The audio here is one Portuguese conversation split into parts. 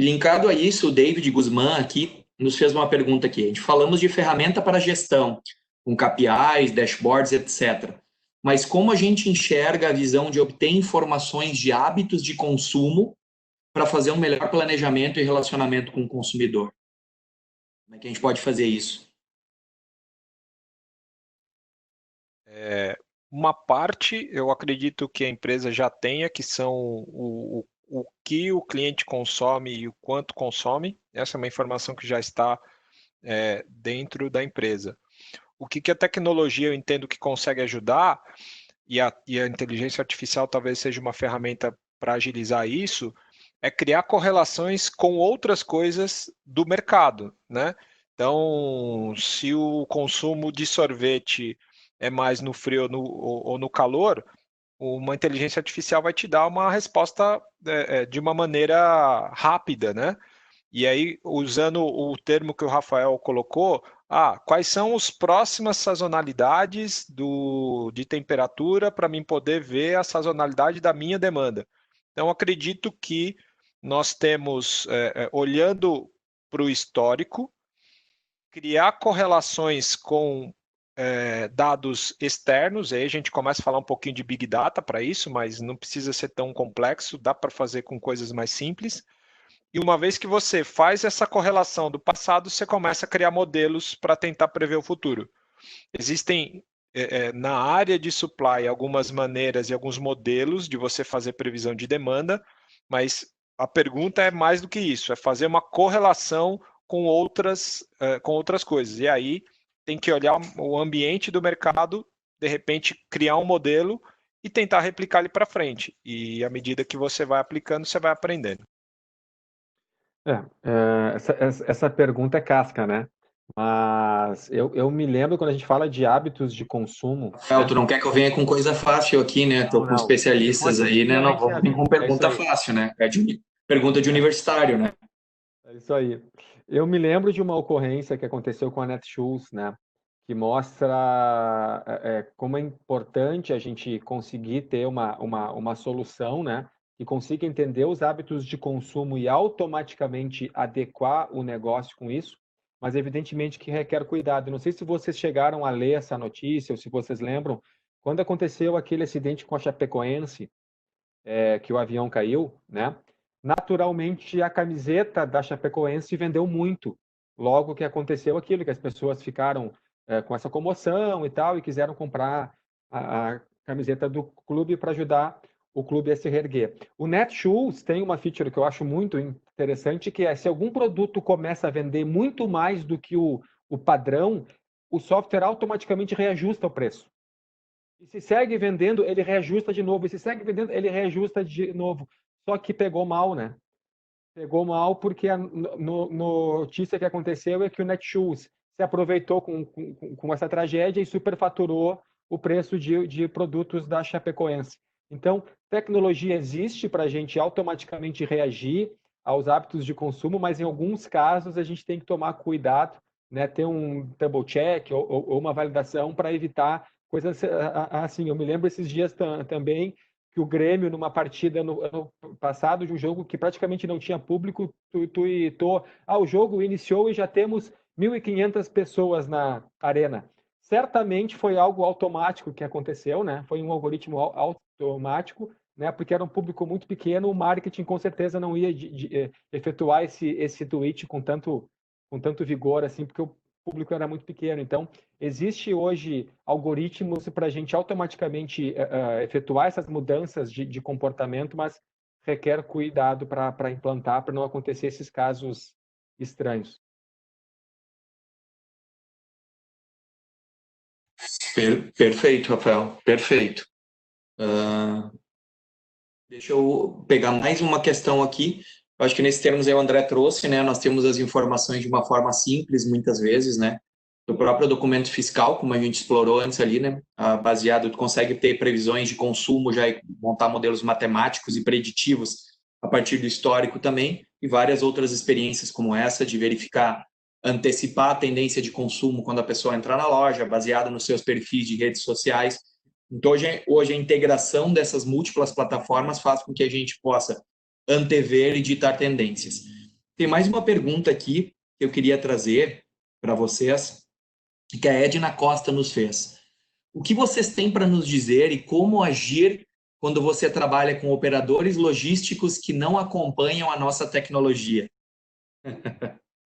linkado a isso, o David Guzmán aqui nos fez uma pergunta aqui. A gente falamos de ferramenta para gestão, com KPIs, dashboards, etc. Mas como a gente enxerga a visão de obter informações de hábitos de consumo para fazer um melhor planejamento e relacionamento com o consumidor? Como é que a gente pode fazer isso? Uma parte, eu acredito que a empresa já tenha, que são o que o cliente consome e o quanto consome. Essa é uma informação que já está dentro da empresa. O que a tecnologia eu entendo que consegue ajudar, e a inteligência artificial talvez seja uma ferramenta para agilizar isso, é criar correlações com outras coisas do mercado, né? Então, se o consumo de sorvete é mais no frio ou no calor, uma inteligência artificial vai te dar uma resposta de uma maneira rápida, né? E aí, usando o termo que o Rafael colocou, quais são as próximas sazonalidades de temperatura para mim poder ver a sazonalidade da minha demanda? Então, acredito que nós temos, olhando para o histórico, criar correlações com dados externos, aí a gente começa a falar um pouquinho de Big Data para isso, mas não precisa ser tão complexo, dá para fazer com coisas mais simples. E uma vez que você faz essa correlação do passado, você começa a criar modelos para tentar prever o futuro. Existem na área de supply algumas maneiras e alguns modelos de você fazer previsão de demanda, mas a pergunta é mais do que isso, é fazer uma correlação com outras coisas. E aí tem que olhar o ambiente do mercado, de repente criar um modelo e tentar replicar ele para frente. E à medida que você vai aplicando, você vai aprendendo. Essa pergunta é casca, né? Mas eu me lembro quando a gente fala de hábitos de consumo. Rafael, tu não quer que eu venha com coisa fácil aqui, né? Tô com Não. especialistas aí, né? Não vamos vir com pergunta fácil, né? Pergunta de universitário, né? É isso aí. Eu me lembro de uma ocorrência que aconteceu com a Netshoes, né? Que mostra como é importante a gente conseguir ter uma solução, né? Que consiga entender os hábitos de consumo e automaticamente adequar o negócio com isso, mas evidentemente que requer cuidado. Não sei se vocês chegaram a ler essa notícia ou se vocês lembram, quando aconteceu aquele acidente com a Chapecoense, que o avião caiu, né? Naturalmente, a camiseta da Chapecoense vendeu muito. Logo que aconteceu aquilo, que as pessoas ficaram com essa comoção e tal, e quiseram comprar a camiseta do clube para ajudar o clube a se reerguer. O Netshoes tem uma feature que eu acho muito interessante, que é se algum produto começa a vender muito mais do que o padrão, o software automaticamente reajusta o preço. E se segue vendendo, ele reajusta de novo. E se segue vendendo, ele reajusta de novo. Só que pegou mal, né? Pegou mal porque a notícia que aconteceu é que o Netshoes se aproveitou com essa tragédia e superfaturou o preço de produtos da Chapecoense. Então, tecnologia existe para a gente automaticamente reagir aos hábitos de consumo, mas em alguns casos a gente tem que tomar cuidado, né? Ter um double check ou uma validação para evitar coisas assim. Eu me lembro esses dias também que o Grêmio, numa partida no ano passado, de um jogo que praticamente não tinha público, tuitou, o jogo iniciou e já temos 1.500 pessoas na arena. Certamente foi algo automático que aconteceu, né? Foi um algoritmo automático, né? Porque era um público muito pequeno, o marketing com certeza não ia efetuar esse tweet com tanto vigor assim, porque o público era muito pequeno. Então, existe hoje algoritmos para a gente automaticamente efetuar essas mudanças de comportamento, mas requer cuidado para implantar, para não acontecer esses casos estranhos. Perfeito, Rafael. Perfeito. Deixa eu pegar mais uma questão aqui. Eu acho que nesses termos aí o André trouxe, né? Nós temos as informações de uma forma simples, muitas vezes, né? Do próprio documento fiscal, como a gente explorou antes ali, né? Baseado, tu consegue ter previsões de consumo já e montar modelos matemáticos e preditivos a partir do histórico também, e várias outras experiências como essa de verificar, antecipar a tendência de consumo quando a pessoa entrar na loja, baseado nos seus perfis de redes sociais. Então, hoje a integração dessas múltiplas plataformas faz com que a gente possa antever e ditar tendências. Tem mais uma pergunta aqui que eu queria trazer para vocês, que a Edna Costa nos fez. O que vocês têm para nos dizer e como agir quando você trabalha com operadores logísticos que não acompanham a nossa tecnologia?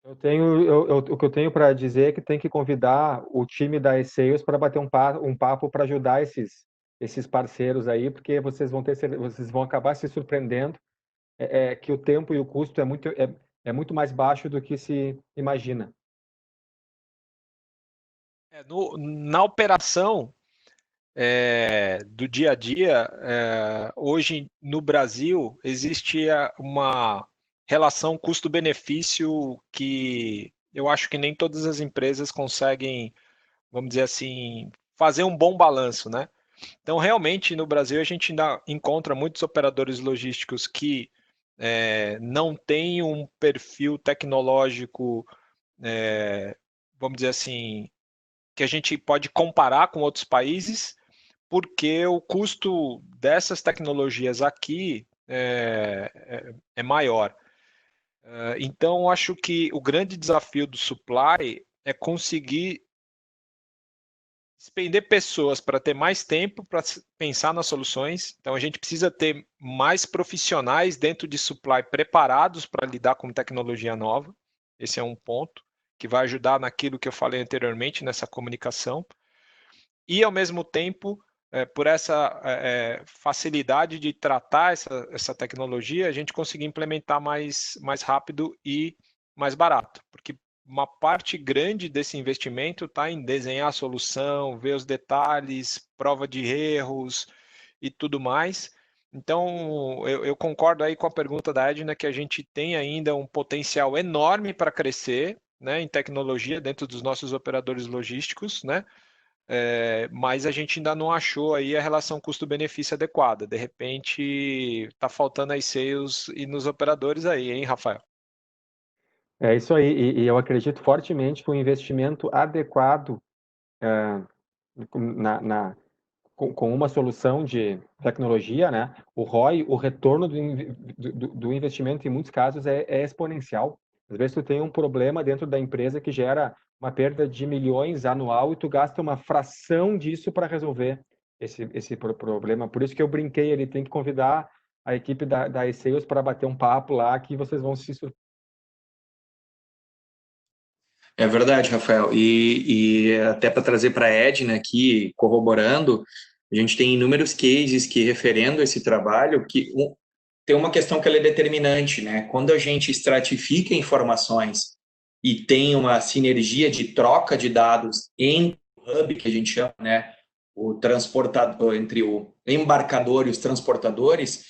O que eu tenho para dizer é que tem que convidar o time da eSales para bater um papo para ajudar esses parceiros aí, porque vocês vão acabar se surpreendendo que o tempo e o custo é muito mais baixo do que se imagina. Na operação do dia a dia, hoje no Brasil existe uma relação custo-benefício que eu acho que nem todas as empresas conseguem, vamos dizer assim, fazer um bom balanço, né? Então, realmente, no Brasil, a gente ainda encontra muitos operadores logísticos que não têm um perfil tecnológico, vamos dizer assim, que a gente pode comparar com outros países, porque o custo dessas tecnologias aqui é maior. Então, acho que o grande desafio do supply é conseguir despender pessoas para ter mais tempo para pensar nas soluções. Então, a gente precisa ter mais profissionais dentro de supply preparados para lidar com tecnologia nova. Esse é um ponto que vai ajudar naquilo que eu falei anteriormente, nessa comunicação. E, ao mesmo tempo, por essa facilidade de tratar essa tecnologia, a gente conseguir implementar mais rápido e mais barato. Porque uma parte grande desse investimento está em desenhar a solução, ver os detalhes, prova de erros e tudo mais. Então, eu concordo aí com a pergunta da Edna, que a gente tem ainda um potencial enorme para crescer, né, em tecnologia dentro dos nossos operadores logísticos, né? Mas a gente ainda não achou aí a relação custo-benefício adequada. De repente, está faltando aí sales e nos operadores aí, hein, Rafael? É isso aí, e eu acredito fortemente que o investimento adequado com uma solução de tecnologia, né, o ROI, o retorno do investimento, em muitos casos, é exponencial. Às vezes, tu tem um problema dentro da empresa que gera uma perda de milhões anual e tu gasta uma fração disso para resolver esse problema. Por isso que eu brinquei, ele tem que convidar a equipe da eSales para bater um papo lá, que vocês vão se surpreender. É verdade, Rafael. E até para trazer para a Edna aqui, corroborando, a gente tem inúmeros cases que referendo esse trabalho, que tem uma questão que ela é determinante, né? Quando a gente estratifica informações e tem uma sinergia de troca de dados entre o hub, que a gente chama, né? O transportador, entre o embarcador e os transportadores,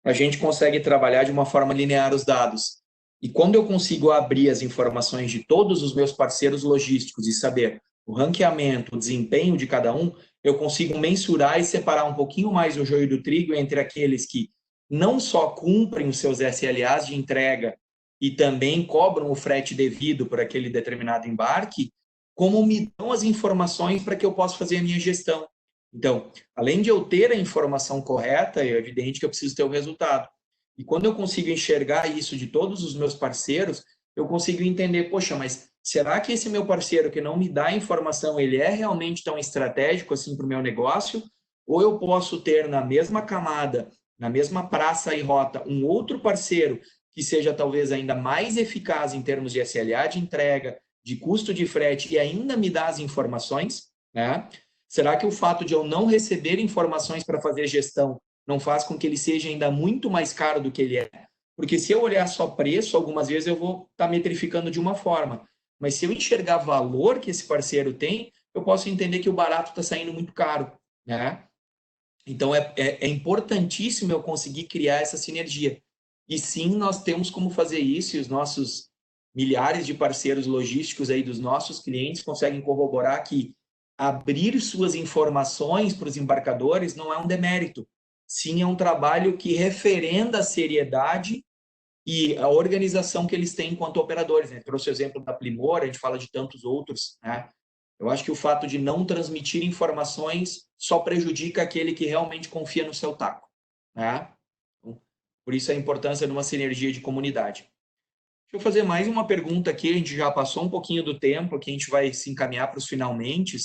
a gente consegue trabalhar de uma forma linear os dados. E quando eu consigo abrir as informações de todos os meus parceiros logísticos e saber o ranqueamento, o desempenho de cada um, eu consigo mensurar e separar um pouquinho mais o joio do trigo entre aqueles que não só cumprem os seus SLAs de entrega e também cobram o frete devido por aquele determinado embarque, como me dão as informações para que eu possa fazer a minha gestão. Então, além de eu ter a informação correta, é evidente que eu preciso ter o resultado. E quando eu consigo enxergar isso de todos os meus parceiros, eu consigo entender, poxa, mas será que esse meu parceiro que não me dá informação, ele é realmente tão estratégico assim para o meu negócio? Ou eu posso ter na mesma camada, na mesma praça e rota, um outro parceiro que seja talvez ainda mais eficaz em termos de SLA de entrega, de custo de frete e ainda me dá as informações, né? Será que o fato de eu não receber informações para fazer gestão não faz com que ele seja ainda muito mais caro do que ele é? Porque se eu olhar só preço, algumas vezes eu vou estar metrificando de uma forma. Mas se eu enxergar valor que esse parceiro tem, eu posso entender que o barato está saindo muito caro, né? Então, é importantíssimo eu conseguir criar essa sinergia. E sim, nós temos como fazer isso, e os nossos milhares de parceiros logísticos aí dos nossos clientes conseguem corroborar que abrir suas informações para os embarcadores não é um demérito. Sim, é um trabalho que referenda a seriedade e a organização que eles têm enquanto operadores, né? Trouxe o exemplo da Plimor, a gente fala de tantos outros, né? Eu acho que o fato de não transmitir informações só prejudica aquele que realmente confia no seu taco, né? Por isso a importância de uma sinergia de comunidade. eu fazer mais uma pergunta aqui, a gente já passou um pouquinho do tempo, aqui a gente vai se encaminhar para os finalmente.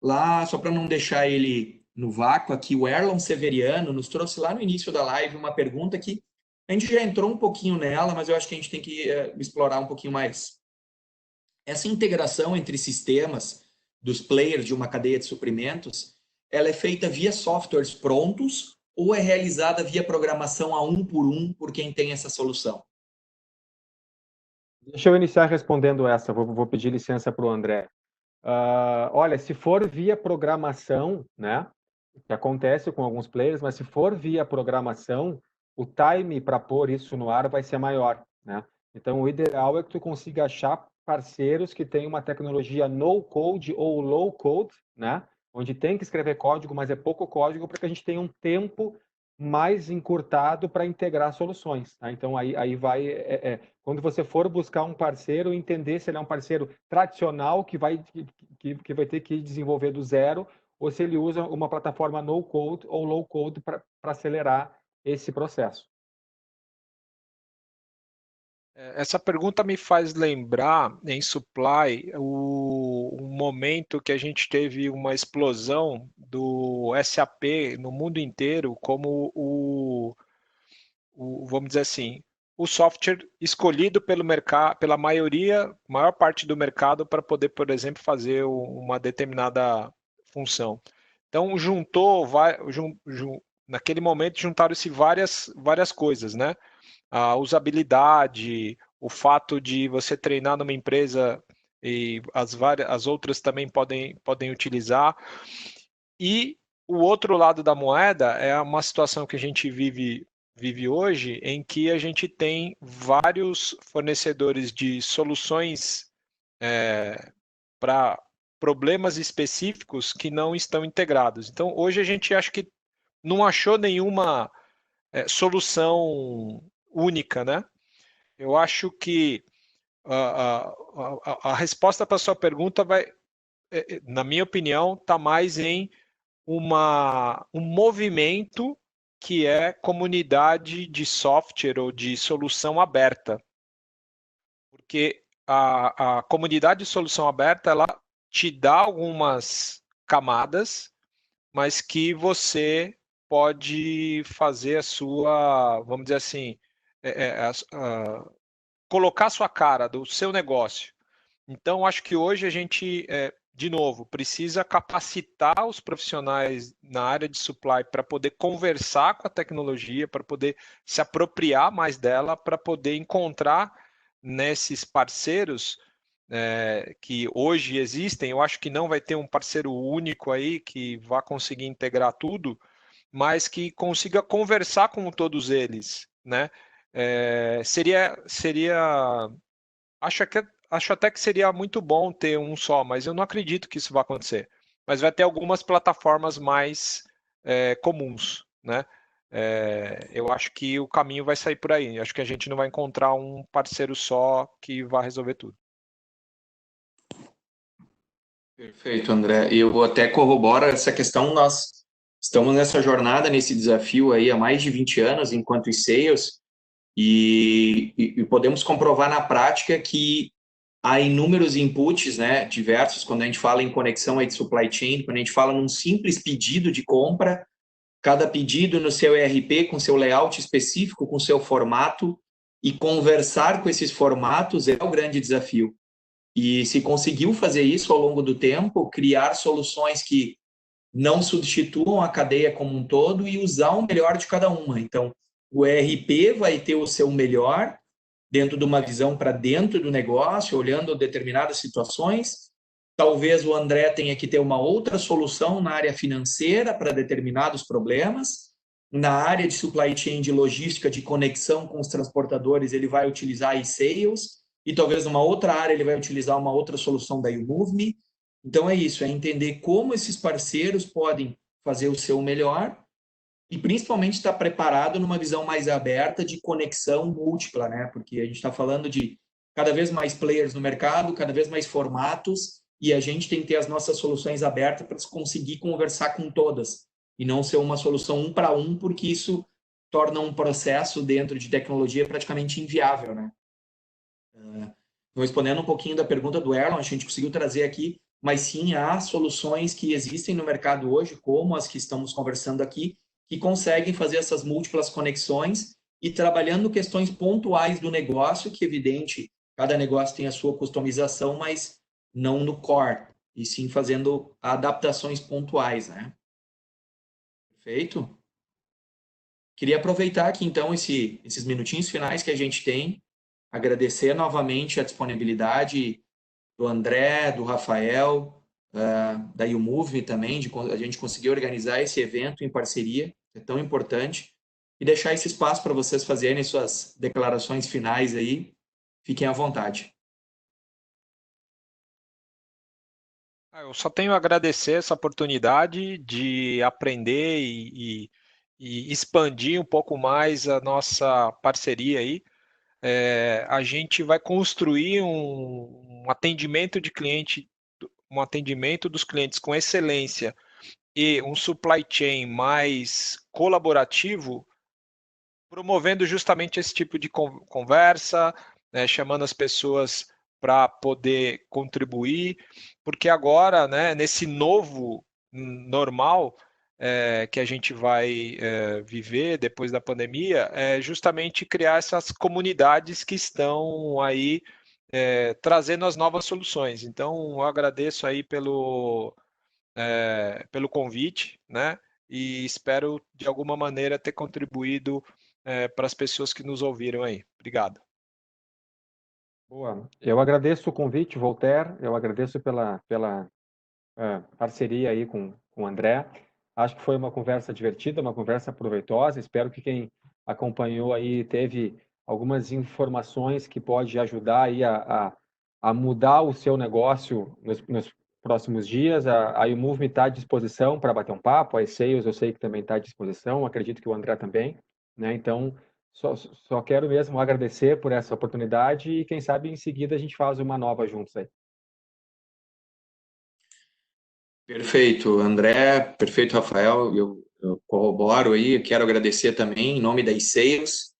Lá, só para não deixar ele no vácuo aqui, o Erlon Severiano nos trouxe lá no início da live uma pergunta que a gente já entrou um pouquinho nela, mas eu acho que a gente tem que explorar um pouquinho mais. Essa integração entre sistemas dos players de uma cadeia de suprimentos, ela é feita via softwares prontos ou é realizada via programação a um por quem tem essa solução? Deixa eu iniciar respondendo essa, vou pedir licença para o André. Olha, se for via programação, né, que acontece com alguns players, mas se for via programação, o time para pôr isso no ar vai ser maior, né? Então, o ideal é que tu consiga achar parceiros que tenham uma tecnologia no code ou low code, né? Onde tem que escrever código, mas é pouco código, para que a gente tenha um tempo mais encurtado para integrar soluções. Tá? Então, aí vai... quando você for buscar um parceiro, entender se ele é um parceiro tradicional que vai ter que desenvolver do zero, ou se ele usa uma plataforma no-code ou low-code para acelerar esse processo. Essa pergunta me faz lembrar, em supply, o momento que a gente teve uma explosão do SAP no mundo inteiro como vamos dizer assim, o software escolhido pelo mercado, pela maior parte do mercado para poder, por exemplo, fazer uma determinada função. Então, naquele momento juntaram-se várias coisas, né? A usabilidade, o fato de você treinar numa empresa e as outras também podem utilizar. E o outro lado da moeda é uma situação que a gente vive hoje, em que a gente tem vários fornecedores de soluções para problemas específicos que não estão integrados. Então, hoje a gente acha que não achou nenhuma solução única, né? Eu acho que a resposta para a sua pergunta vai, na minha opinião, está mais em um movimento que é comunidade de software ou de solução aberta. Porque a comunidade de solução aberta, ela te dá algumas camadas, mas que você pode fazer a sua, vamos dizer assim, colocar a sua cara do seu negócio. Então, acho que hoje a gente, de novo, precisa capacitar os profissionais na área de supply para poder conversar com a tecnologia, para poder se apropriar mais dela, para poder encontrar nesses parceiros que hoje existem. Eu acho que não vai ter um parceiro único aí que vá conseguir integrar tudo, mas que consiga conversar com todos eles, né? Acho até que seria muito bom ter um só, mas eu não acredito que isso vai acontecer. Mas vai ter algumas plataformas mais comuns, né? Eu acho que o caminho vai sair por aí. Acho que a gente não vai encontrar um parceiro só que vá resolver tudo. Perfeito, André. Eu até corroboro essa questão. Nós estamos nessa jornada, nesse desafio aí há mais de 20 anos enquanto sales e podemos comprovar na prática que há inúmeros inputs, né, diversos, quando a gente fala em conexão aí de supply chain, quando a gente fala num simples pedido de compra, cada pedido no seu ERP, com seu layout específico, com seu formato, e conversar com esses formatos é o grande desafio. E se conseguiu fazer isso ao longo do tempo, criar soluções que não substituam a cadeia como um todo e usar o melhor de cada uma. Então, o ERP vai ter o seu melhor dentro de uma visão para dentro do negócio, olhando determinadas situações. Talvez o André tenha que ter uma outra solução na área financeira para determinados problemas. Na área de supply chain, de logística, de conexão com os transportadores, ele vai utilizar e-sales. E talvez numa outra área ele vai utilizar uma outra solução da YouMove. Então é isso, é entender como esses parceiros podem fazer o seu melhor e principalmente estar preparado numa visão mais aberta de conexão múltipla, né? Porque a gente está falando de cada vez mais players no mercado, cada vez mais formatos, e a gente tem que ter as nossas soluções abertas para conseguir conversar com todas, e não ser uma solução um para um, porque isso torna um processo dentro de tecnologia praticamente inviável, né? Respondendo um pouquinho da pergunta do Erlon, a gente conseguiu trazer aqui, mas sim, há soluções que existem no mercado hoje, como as que estamos conversando aqui, que conseguem fazer essas múltiplas conexões e trabalhando questões pontuais do negócio, que, evidente, cada negócio tem a sua customização, mas não no core, e sim fazendo adaptações pontuais, né? Perfeito? Queria aproveitar aqui, então, esses minutinhos finais que a gente tem, agradecer novamente a disponibilidade do André, do Rafael, da YouMove também, de a gente conseguir organizar esse evento em parceria, é tão importante, e deixar esse espaço para vocês fazerem suas declarações finais aí. Fiquem à vontade. Eu só tenho a agradecer essa oportunidade de aprender e expandir um pouco mais a nossa parceria aí. A gente vai construir um atendimento de cliente, um atendimento dos clientes com excelência e um supply chain mais colaborativo, promovendo justamente esse tipo de conversa, né, chamando as pessoas para poder contribuir, porque agora, né, nesse novo normal que a gente vai viver depois da pandemia, é justamente criar essas comunidades que estão aí trazendo as novas soluções. Então, eu agradeço aí pelo convite, né? E espero de alguma maneira ter contribuído para as pessoas que nos ouviram aí. Obrigado. Boa. Eu agradeço o convite, Voltaire. Eu agradeço pela parceria aí com o André. Acho que foi uma conversa divertida, uma conversa proveitosa. Espero que quem acompanhou aí teve algumas informações que pode ajudar aí a mudar o seu negócio nos próximos dias. A YouMove está à disposição para bater um papo. A Sales eu sei que também está à disposição. Acredito que o André também, né? Então, só quero mesmo agradecer por essa oportunidade e quem sabe em seguida a gente faz uma nova juntos aí. Perfeito, André, perfeito, Rafael, eu corroboro aí, eu quero agradecer também em nome da eSales.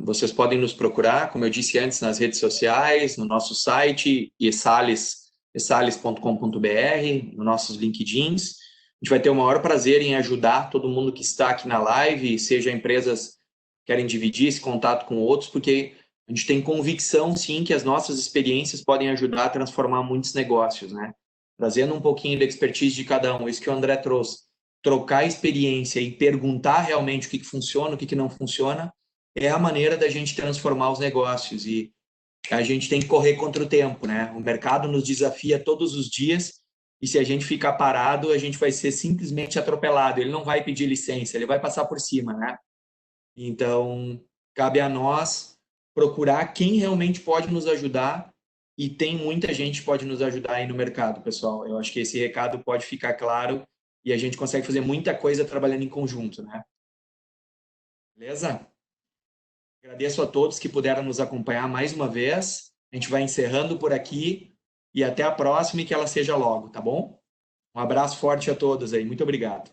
Vocês podem nos procurar, como eu disse antes, nas redes sociais, no nosso site, esales.com.br, nos nossos LinkedIns. A gente vai ter o maior prazer em ajudar todo mundo que está aqui na live, seja empresas que querem dividir esse contato com outros, porque a gente tem convicção, sim, que as nossas experiências podem ajudar a transformar muitos negócios, né? Trazendo um pouquinho da expertise de cada um, isso que o André trouxe. Trocar experiência e perguntar realmente o que funciona, o que não funciona, é a maneira da gente transformar os negócios. E a gente tem que correr contra o tempo, né? O mercado nos desafia todos os dias e se a gente ficar parado, a gente vai ser simplesmente atropelado. Ele não vai pedir licença, ele vai passar por cima, né? Então, cabe a nós procurar quem realmente pode nos ajudar e tem muita gente que pode nos ajudar aí no mercado, pessoal. Eu acho que esse recado pode ficar claro e a gente consegue fazer muita coisa trabalhando em conjunto, né? Beleza? Agradeço a todos que puderam nos acompanhar mais uma vez. A gente vai encerrando por aqui e até a próxima e que ela seja logo, tá bom? Um abraço forte a todos aí. Muito obrigado.